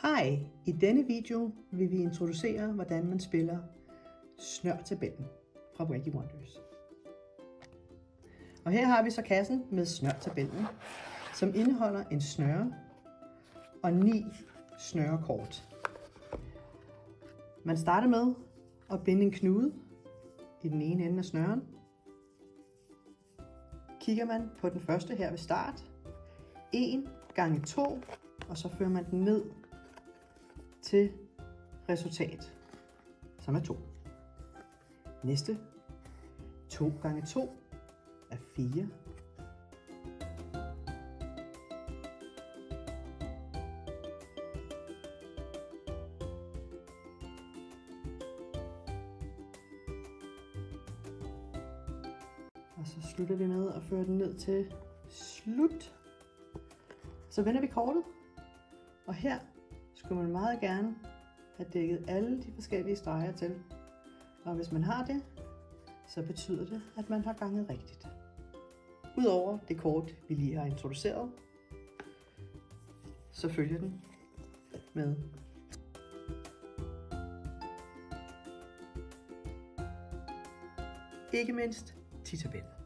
Hej! I denne video vil vi introducere, hvordan man spiller Snør-tabellen fra Wacky Wonders. Og her har vi så kassen med Snør-tabellen, som indeholder en snøre og 9 snørekort. Man starter med at binde en knude i den ene ende af snøren. Kigger man på den første her ved start, 1 gange 2, og så fører man den ned til resultat, som er 2. Næste, 2 gange 2 er 4. Og så slutter vi med at føre den ned til slut. Så vender vi kortet, og her skulle man meget gerne have dækket alle de forskellige streger til. Og hvis man har det, så betyder det, at man har ganget rigtigt. Udover det kort, vi lige har introduceret, så følger den med ikke mindst 10-tabellen.